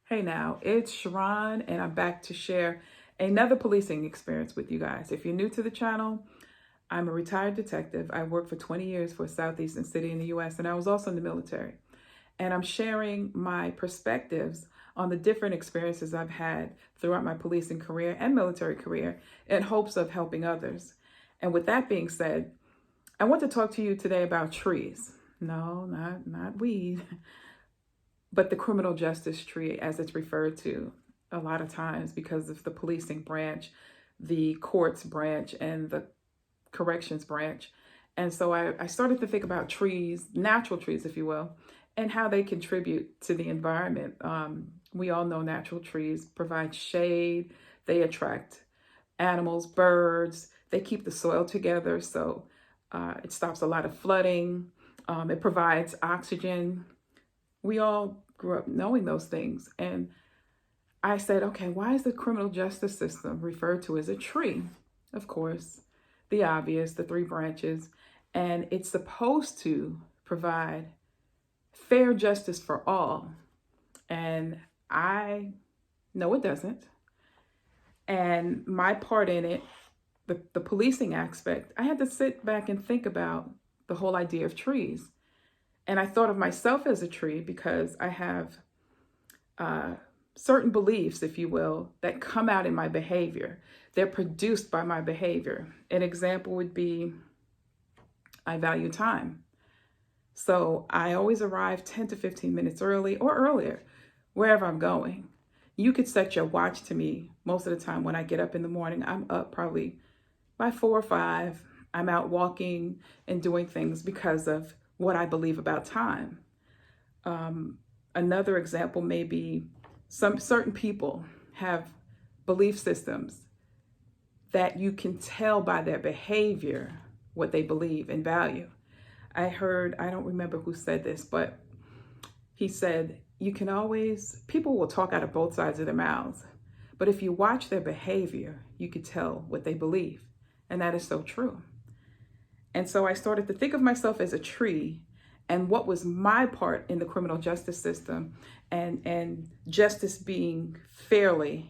Hey now, it's Sharon, and I'm back to share another policing experience with you guys. If you're new to the channel, I'm a retired detective. I worked for 20 years for a southeastern city in the US, and I was also in the military. And I'm sharing my perspectives on the different experiences I've had throughout my policing career and military career in hopes of helping others. And with that being said, I want to talk to you today about trees. No, not weed, but the criminal justice tree, as it's referred to a lot of times because of the policing branch, the courts branch, and the corrections branch. And so I started to think about trees, natural trees, if you will, and how they contribute to the environment. We all know natural trees provide shade, they attract animals, birds, they keep the soil together. So it stops a lot of flooding, it provides oxygen. We all grew up knowing those things. And I said, okay, why is the criminal justice system referred to as a tree? Of course, the obvious, the three branches. And it's supposed to provide fair justice for all. And I know it doesn't. And my part in it, the policing aspect, I had to sit back and think about the whole idea of trees. And I thought of myself as a tree because I have certain beliefs, if you will, that come out in my behavior. They're produced by my behavior. An example would be I value time. So I always arrive 10 to 15 minutes early or earlier, wherever I'm going. You could set your watch to me. Most of the time when I get up in the morning, I'm up probably by 4 or 5. I'm out walking and doing things because of what I believe about time. Another example may be some certain people have belief systems that you can tell by their behavior what they believe and value. I don't remember who said this, but he said, people will talk out of both sides of their mouths, but if you watch their behavior, you could tell what they believe. And that is so true. And so I started to think of myself as a tree and what was my part in the criminal justice system and justice being fairly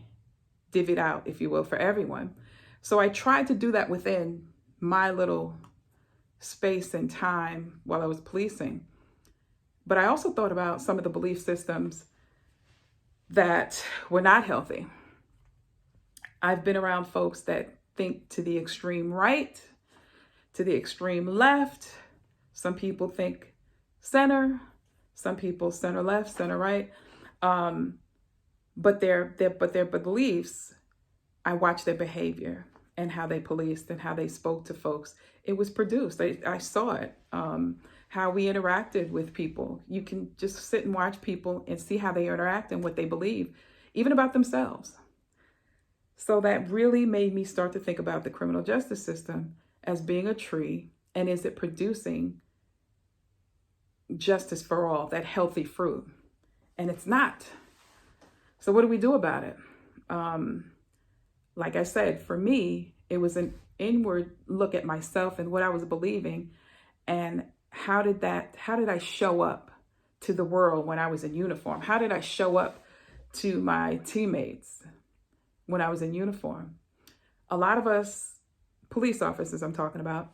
divvied out, if you will, for everyone. So I tried to do that within my little space and time while I was policing. But I also thought about some of the belief systems that were not healthy. I've been around folks that think to the extreme right, to the extreme left. Some people think center, some people center left, center right. But their beliefs, I watched their behavior and how they policed and how they spoke to folks. It was produced. I saw it. How we interacted with people. You can just sit and watch people and see how they interact and what they believe, even about themselves. So that really made me start to think about the criminal justice system as being a tree, and is it producing justice for all, that healthy fruit? And it's not. So what do we do about it? Like I said, for me, it was an inward look at myself and what I was believing, and how did I show up to the world when I was in uniform? How did I show up to my teammates when I was in uniform? A lot of us, police officers I'm talking about,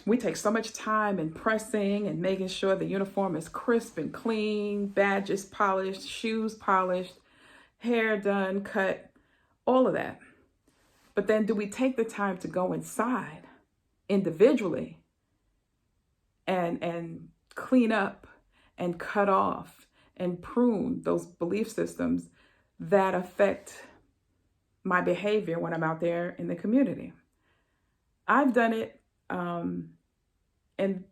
we take so much time in pressing and making sure the uniform is crisp and clean, badges polished, shoes polished, hair done, cut, all of that. But then do we take the time to go inside individually and clean up and cut off and prune those belief systems that affect my behavior when I'm out there in the community? I've done it. And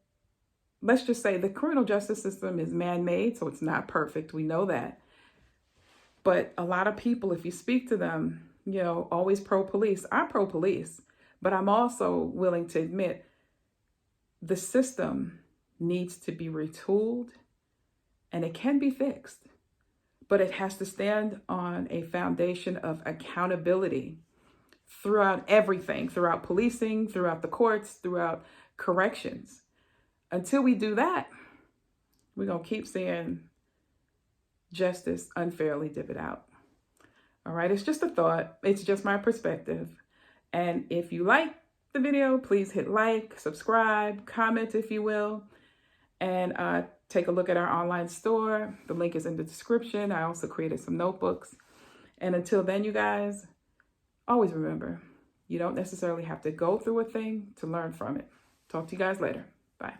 let's just say the criminal justice system is man-made, so it's not perfect. We know that. But a lot of people, if you speak to them, always pro-police. I'm pro-police, but I'm also willing to admit the system needs to be retooled, and it can be fixed, but it has to stand on a foundation of accountability throughout everything, throughout policing, throughout the courts, throughout corrections. Until we do that, we're going to keep seeing justice unfairly divvied out. All right, it's just a thought. It's just my perspective. And if you like the video, please hit like, subscribe, comment if you will, and take a look at our online store. The link is in the description. I also created some notebooks. And until then, you guys, always remember, you don't necessarily have to go through a thing to learn from it. Talk to you guys later. Bye.